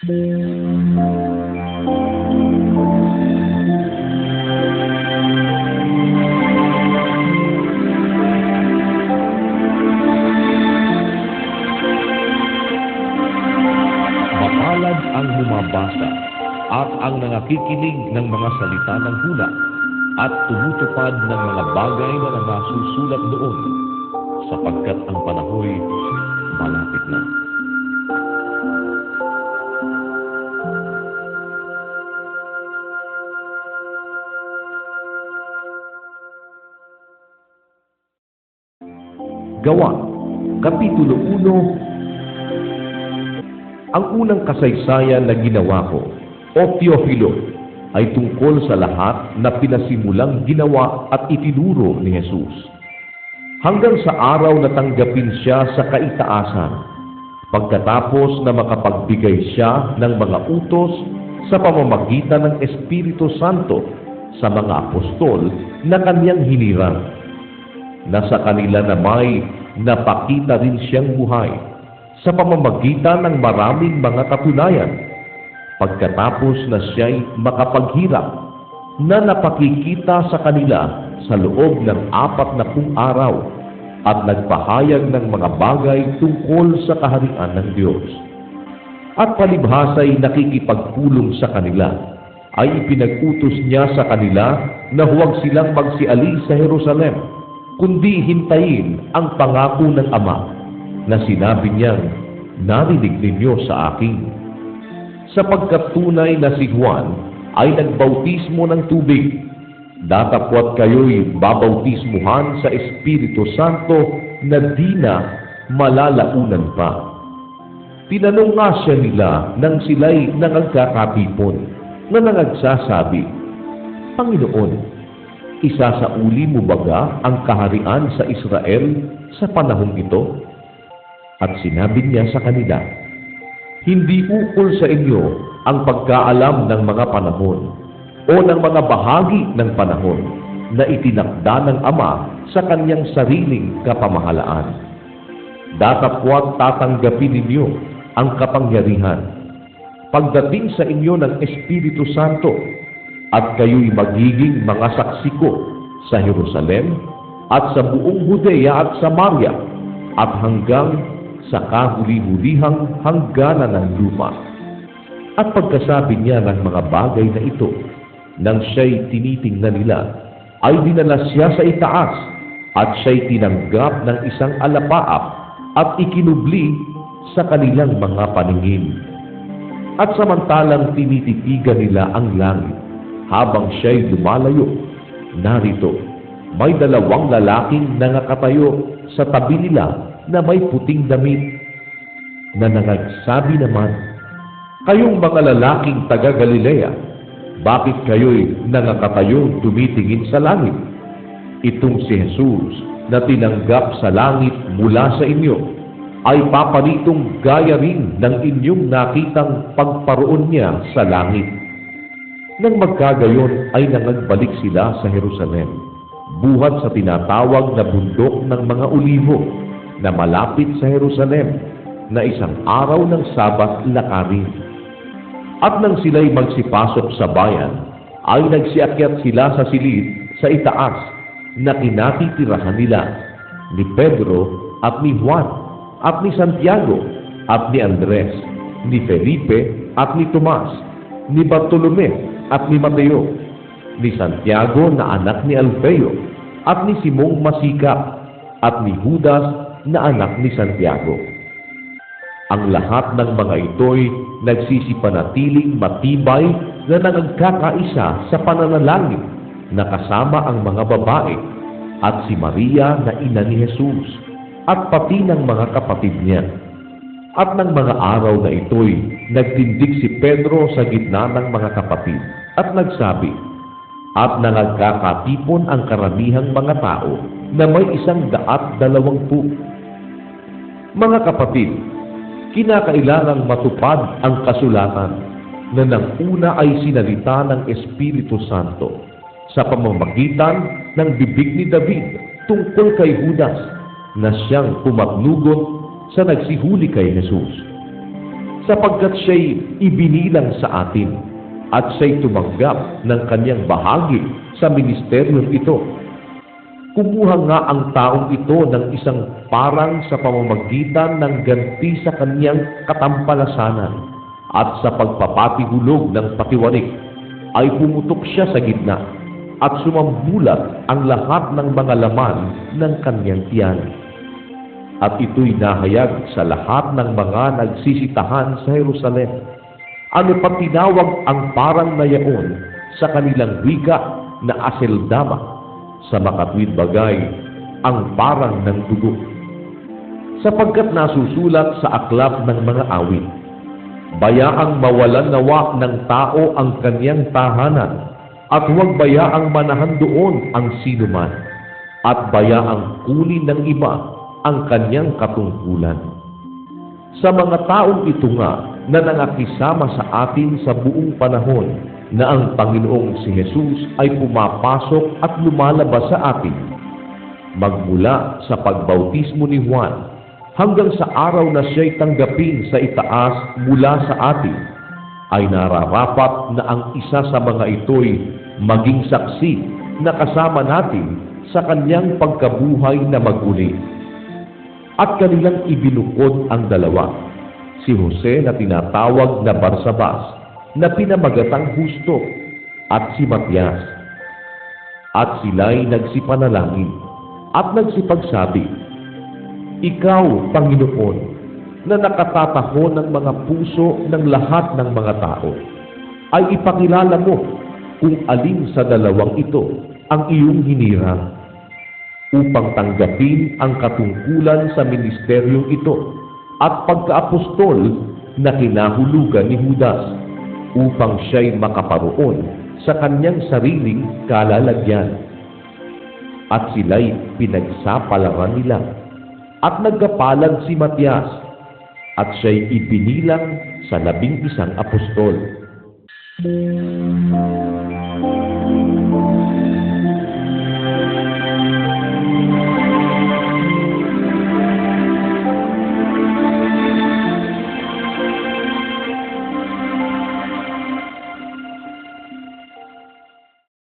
Mapalad ang bumabasa at ang nangakikinig ng mga salita ng hula at tumutupad ng mga bagay na nangasusulat doon, sapagkat ang panahoy malapit na. Gawa, Kapitulo 1. Ang unang kasaysayan na ginawa ko, o Teofilo, ay tungkol sa lahat na pinasimulang ginawa at itinuro ni Jesus, hanggang sa araw na tanggapin siya sa kaitaasan, pagkatapos na makapagbigay siya ng mga utos sa pamamagitan ng Espiritu Santo sa mga apostol na kanyang hinirang, na sa kanila na may napakita rin siyang buhay sa pamamagitan ng maraming mga katunayan, pagkatapos na siya'y makapaghirap, na napakikita sa kanila sa loob ng 40 araw at nagpahayag ng mga bagay tungkol sa kaharian ng Diyos. At palibhasa'y nakikipagpulong sa kanila, ay ipinag-utos niya sa kanila na huwag silang magsialis sa Jerusalem, kundi hintayin ang pangako ng Ama, na sinabi niyang, "Narinig ninyo sa akin." Sapagkat tunay na si Juan ay nagbautismo ng tubig, datapwat kayo'y babautismuhan sa Espiritu Santo na di na malalaunan pa. Tinanong nga siya nila nang sila'y nangagkakatipon, na nangagsasabi, "Panginoon, isasauli mo baga ang kaharian sa Israel sa panahong ito?" At sinabi niya sa kanila, "Hindi ukol sa inyo ang pagkaalam ng mga panahon o ng mga bahagi ng panahon na itinakda ng Ama sa kanyang sariling kapamahalaan. Datapwat tatanggapin ninyo ang kapangyarihan pagdating sa inyo ng Espiritu Santo, at kayo'y magiging mga saksi ko sa Jerusalem at sa buong Judea at Samaria at hanggang sa kahuli-hulihang hangganan ng lupa." At pagkasabi niya ng mga bagay na ito, nang siya'y tinitingnan nila, ay dinala siya sa itaas at siya'y tinanggap ng isang alapaap at ikinubli sa kanilang mga paningin. At samantalang tinititigan nila ang langit, habang siya'y lumalayo, narito, may 2 lalaking nangakatayo sa tabi nila na may puting damit, na nangagsabi naman, "Kayong mga lalaking taga Galilea, bakit kayo'y nangakatayong tumitingin sa langit? Itong si Jesus na tinanggap sa langit mula sa inyo, ay paparitong gaya rin ng inyong nakitang pagparoon niya sa langit." Nang magkagayon ay nangagbalik sila sa Jerusalem, buhat sa tinatawag na bundok ng mga Olivo, na malapit sa Jerusalem, na isang araw ng Sabat lakarin. At nang sila'y magsipasok sa bayan, ay nagsiakyat sila sa silid sa itaas, na kinatitirahan nila ni Pedro at ni Juan at ni Santiago at ni Andres, ni Felipe at ni Tomas, ni Bartolome at ni Mateo, ni Santiago na anak ni Alfeo at ni Simong Masikap at ni Judas na anak ni Santiago. Ang lahat ng mga ito'y nagsisipanatiling matibay na nagkakaisa sa pananalangin, na kasama ang mga babae at si Maria na ina ni Jesus at pati ng mga kapatid niya. At ng mga araw na ito'y nagtindig si Pedro sa gitna ng mga kapatid at nagsabi, at nagkakatipon ang karamihang mga tao na may 120. "Mga kapatid, kinakailangang matupad ang kasulatan na nang una ay sinalita ng Espiritu Santo sa pamamagitan ng bibig ni David tungkol kay Judas, na siyang pumatnugot sa nagsihuli kay Jesus. sapagkat siya'y ibinilang sa atin at siya'y tumanggap ng kanyang bahagi sa ministeryong ito. Kumuha nga ang taong ito ng isang parang sa pamamagitan ng ganti sa kanyang katampalasanan at sa pagpapatihulog ng patiwarik ay pumutok siya sa gitna at sumambulat ang lahat ng mga laman ng kanyang tiyan. At ito'y nahayag sa lahat ng mga nagsisitahan sa Jerusalem. Ano pa tinawag ang parang na yaon sa kanilang wika na Aseldama, sa makatwid bagay ang parang ng dugo, sapagkat nasusulat sa aklat ng mga awit, bayaang mawalan nawa ng tao ang kanyang tahanan, at huwag bayaang manahan doon ang sinuman, at bayaang kunin ng iba ang kanyang katungkulan. Sa mga taong ito nga na nangakisama sa atin sa buong panahon na ang Panginoong si Jesus ay pumapasok at lumalabas sa atin, magmula sa pagbautismo ni Juan hanggang sa araw na siya'y tanggapin sa itaas mula sa atin, ay nararapat na ang isa sa mga ito'y maging saksi na kasama natin sa kanyang pagkabuhay na maguli. At kanilang ibinukod ang dalawa, si Jose na tinatawag na Barsabas, na pinamagatang Husto, at si Matias. At sila'y nagsipanalangin at nagsipagsabi, Ikaw, Panginoon, na nakatatahon ng mga puso ng lahat ng mga tao, ay ipakilala mo kung alin sa dalawang ito ang iyong hinirang, upang tanggapin ang katungkulan sa ministeryong ito at pagkaapostol na kinahulugan ni Judas, upang siya'y makaparoon sa kanyang sariling kalalagyan. At sila'y pinagsapalaran nila, at nagkapalad si Matias, at siya'y ibinilang sa 11 apostol.